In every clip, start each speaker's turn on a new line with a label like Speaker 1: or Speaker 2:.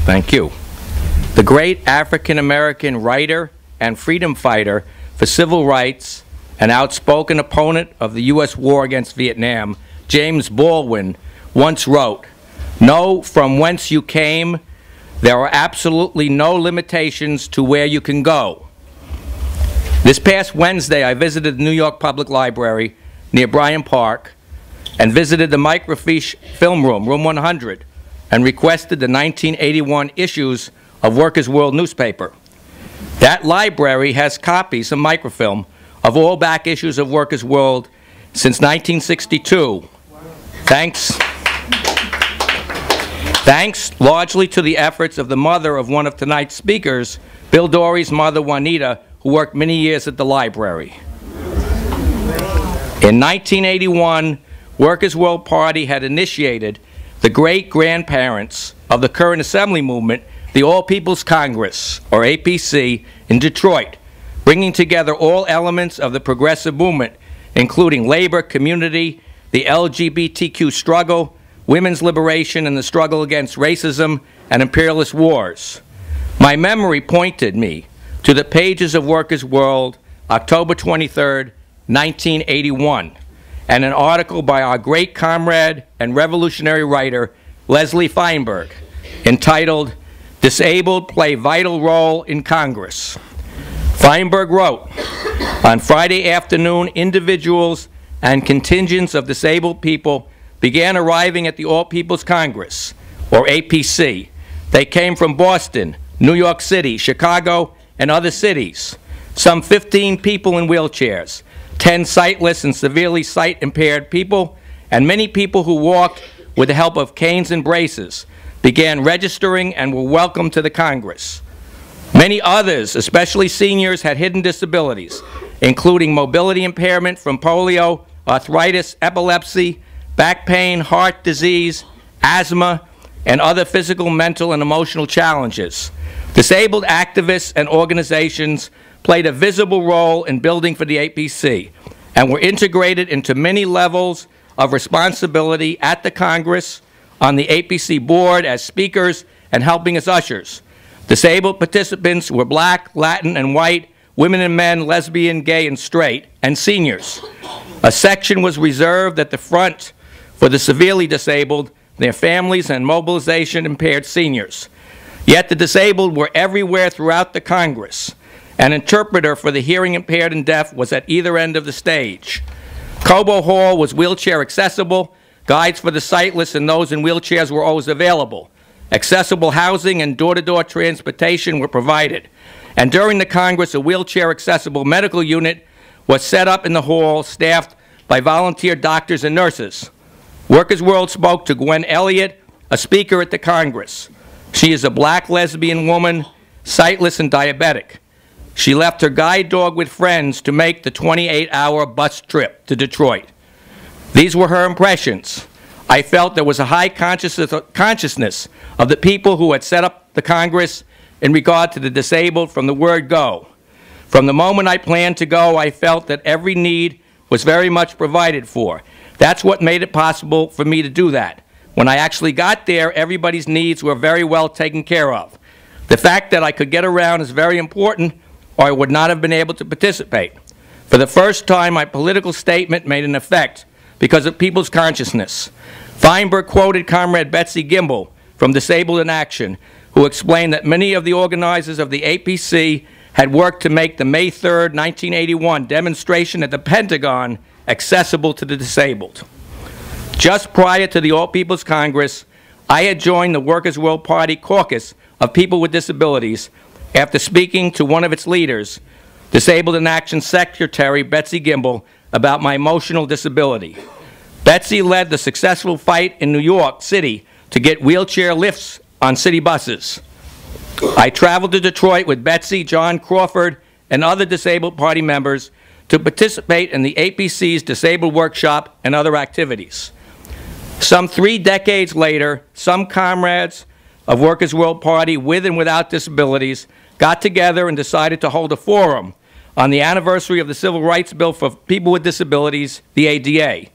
Speaker 1: Thank you. The great African-American writer and freedom fighter for civil rights, an outspoken opponent of the U.S. war against Vietnam, James Baldwin, once wrote, "Know from whence you came. There are absolutely no limitations to where you can go." This past Wednesday, I visited the New York Public Library near Bryant Park and visited the microfiche film room, room 100, and requested the 1981 issues of Workers' World newspaper. That library has copies of microfilm of all back issues of Workers' World since 1962. Thanks largely to the efforts of the mother of one of tonight's speakers, Bill Dorey's mother, Juanita, who worked many years at the library. In 1981, Workers' World Party had initiated the great-grandparents of the current assembly movement, the All People's Congress, or APC, in Detroit, bringing together all elements of the progressive movement, including labor, community, the LGBTQ struggle, women's liberation, and the struggle against racism and imperialist wars. My memory pointed me to the pages of Workers' World, October 23rd, 1981, and an article by our great comrade and revolutionary writer, Leslie Feinberg, entitled, "Disabled Play Vital Role in Congress." Feinberg wrote, "On Friday afternoon, individuals and contingents of disabled people began arriving at the All People's Congress, or APC. They came from Boston, New York City, Chicago, and other cities. Some 15 people in wheelchairs, 10 sightless and severely sight-impaired people, and many people who walked with the help of canes and braces, began registering and were welcomed to the Congress. Many others, especially seniors, had hidden disabilities, including mobility impairment from polio, arthritis, epilepsy, back pain, heart disease, asthma, and other physical, mental, and emotional challenges. Disabled activists and organizations played a visible role in building for the APC and were integrated into many levels of responsibility at the Congress, on the APC board as speakers and helping as ushers. Disabled participants were black, Latin, and white, women and men, lesbian, gay, and straight, and seniors. A section was reserved at the front for the severely disabled, their families, and mobilization-impaired seniors. Yet the disabled were everywhere throughout the Congress. An interpreter for the hearing impaired and deaf was at either end of the stage. Cobo Hall was wheelchair accessible. Guides for the sightless and those in wheelchairs were always available. Accessible housing and door-to-door transportation were provided. And during the Congress, a wheelchair-accessible medical unit was set up in the hall, staffed by volunteer doctors and nurses. Workers' World spoke to Gwen Elliott, a speaker at the Congress. She is a black lesbian woman, sightless and diabetic. She left her guide dog with friends to make the 28-hour bus trip to Detroit. These were her impressions. I felt there was a high consciousness of the people who had set up the Congress in regard to the disabled from the word go. From the moment I planned to go, I felt that every need was very much provided for. That's what made it possible for me to do that. When I actually got there, everybody's needs were very well taken care of. The fact that I could get around is very important, or I would not have been able to participate. For the first time, my political statement made an effect because of people's consciousness. Feinberg quoted Comrade Betsy Gimble from Disabled in Action, who explained that many of the organizers of the APC had worked to make the May 3rd, 1981 demonstration at the Pentagon accessible to the disabled. Just prior to the All People's Congress, I had joined the Workers' World Party caucus of people with disabilities after speaking to one of its leaders, Disabled in Action Secretary Betsy Gimble, about my emotional disability. Betsy led the successful fight in New York City to get wheelchair lifts on city buses. I traveled to Detroit with Betsy, John Crawford, and other Disabled Party members to participate in the APC's Disabled Workshop and other activities. Some 3 decades later, some comrades of Workers' World Party with and without disabilities got together and decided to hold a forum on the anniversary of the Civil Rights Bill for People with Disabilities, the ADA.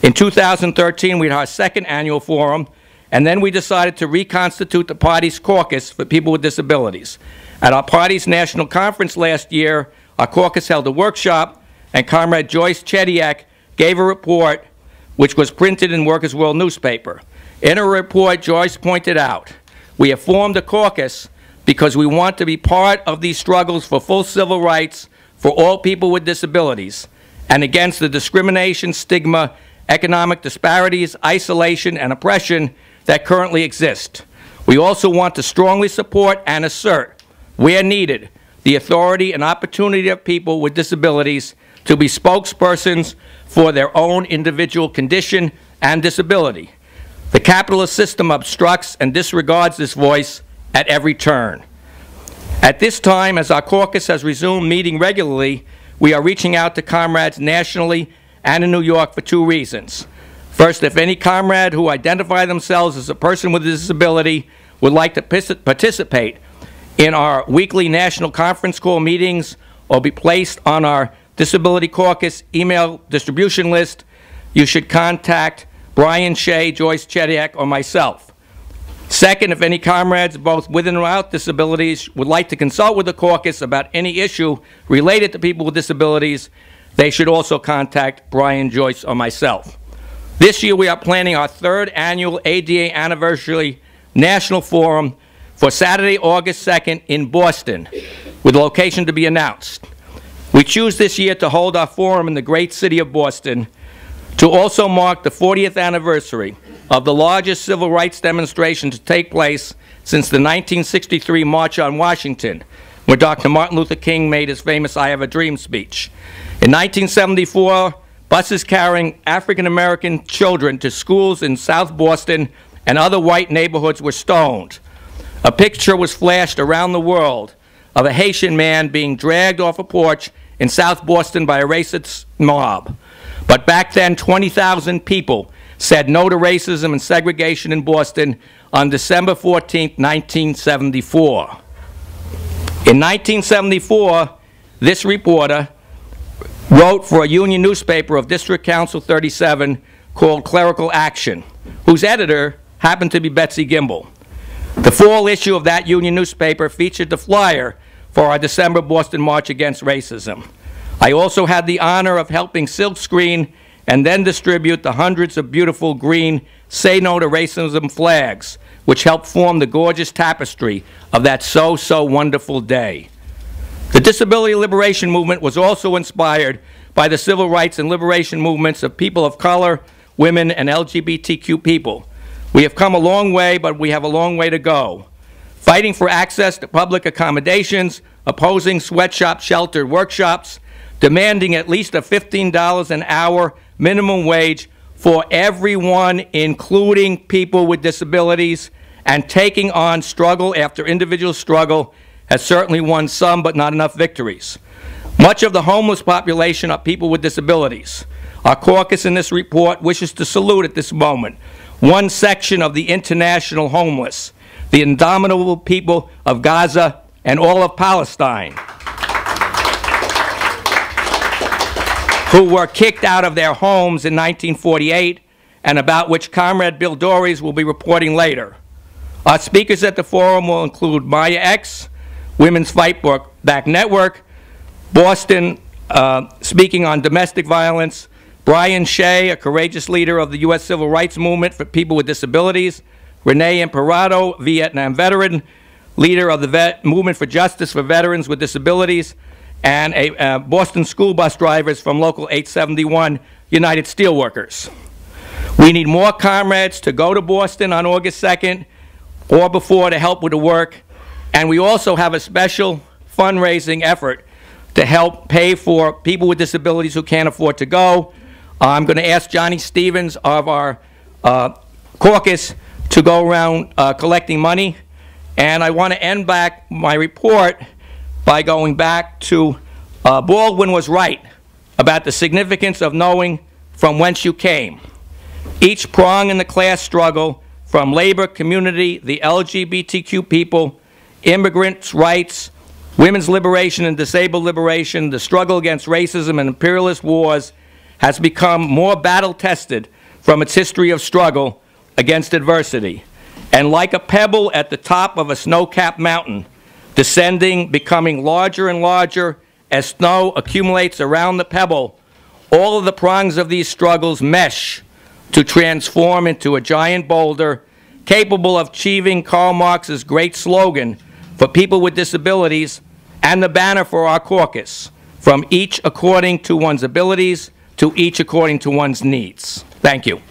Speaker 1: In 2013, we had our second annual forum, and then we decided to reconstitute the party's caucus for people with disabilities. At our party's national conference last year, our caucus held a workshop, and Comrade Joyce Chediak gave a report which was printed in Workers' World newspaper. In her report, Joyce pointed out, we have formed a caucus because we want to be part of these struggles for full civil rights for all people with disabilities and against the discrimination, stigma, economic disparities, isolation, and oppression that currently exist. We also want to strongly support and assert, where needed, the authority and opportunity of people with disabilities to be spokespersons for their own individual condition and disability. The capitalist system obstructs and disregards this voice at every turn. At this time, as our caucus has resumed meeting regularly, we are reaching out to comrades nationally and in New York for two reasons. First, if any comrade who identify themselves as a person with a disability would like to participate in our weekly national conference call meetings or be placed on our Disability Caucus email distribution list, you should contact Brian Shea, Joyce Chediak, or myself. Second, if any comrades, both with and without disabilities, would like to consult with the caucus about any issue related to people with disabilities, they should also contact Brian, Joyce, or myself. This year we are planning our third annual ADA Anniversary National Forum for Saturday, August 2nd in Boston, with a location to be announced. We choose this year to hold our forum in the great city of Boston to also mark the 40th anniversary of the largest civil rights demonstration to take place since the 1963 March on Washington, where Dr. Martin Luther King made his famous I Have a Dream speech. In 1974, buses carrying African-American children to schools in South Boston and other white neighborhoods were stoned. A picture was flashed around the world of a Haitian man being dragged off a porch in South Boston by a racist mob. But back then, 20,000 people said no to racism and segregation in Boston on December 14, 1974. In 1974, this reporter wrote for a union newspaper of District Council 37 called Clerical Action, whose editor happened to be Betsy Gimble. The fall issue of that union newspaper featured the flyer for our December Boston March Against Racism. I also had the honor of helping silkscreen and then distribute the hundreds of beautiful green Say No to Racism flags, which helped form the gorgeous tapestry of that so wonderful day. The disability liberation movement was also inspired by the civil rights and liberation movements of people of color, women, and LGBTQ people. We have come a long way, but we have a long way to go. Fighting for access to public accommodations, opposing sweatshop sheltered workshops, demanding at least a $15 an hour minimum wage for everyone, including people with disabilities, and taking on struggle after individual struggle has certainly won some but not enough victories. Much of the homeless population are people with disabilities. Our caucus in this report wishes to salute at this moment one section of the international homeless, the indomitable people of Gaza and all of Palestine, who were kicked out of their homes in 1948 and about which Comrade Bill Dorries will be reporting later. Our speakers at the forum will include Maya X, Women's Fight Back Network, Boston, speaking on domestic violence, Brian Shea, a courageous leader of the U.S. Civil Rights Movement for people with disabilities, Renee Imperato, Vietnam veteran, leader of the Movement for Justice for Veterans with Disabilities, and Boston school bus drivers from Local 871 United Steelworkers. We need more comrades to go to Boston on August 2nd or before to help with the work, and we also have a special fundraising effort to help pay for people with disabilities who can't afford to go. I'm going to ask Johnny Stevens of our caucus to go around collecting money, and I want to end back my report by going back to Baldwin was right about the significance of knowing from whence you came. Each prong in the class struggle, from labor, community, the LGBTQ people, immigrants' rights, women's liberation and disabled liberation, the struggle against racism and imperialist wars, has become more battle-tested from its history of struggle against adversity. And like a pebble at the top of a snow-capped mountain, descending, becoming larger and larger as snow accumulates around the pebble, all of the prongs of these struggles mesh to transform into a giant boulder capable of achieving Karl Marx's great slogan for people with disabilities and the banner for our caucus, from each according to one's abilities to each according to one's needs. Thank you.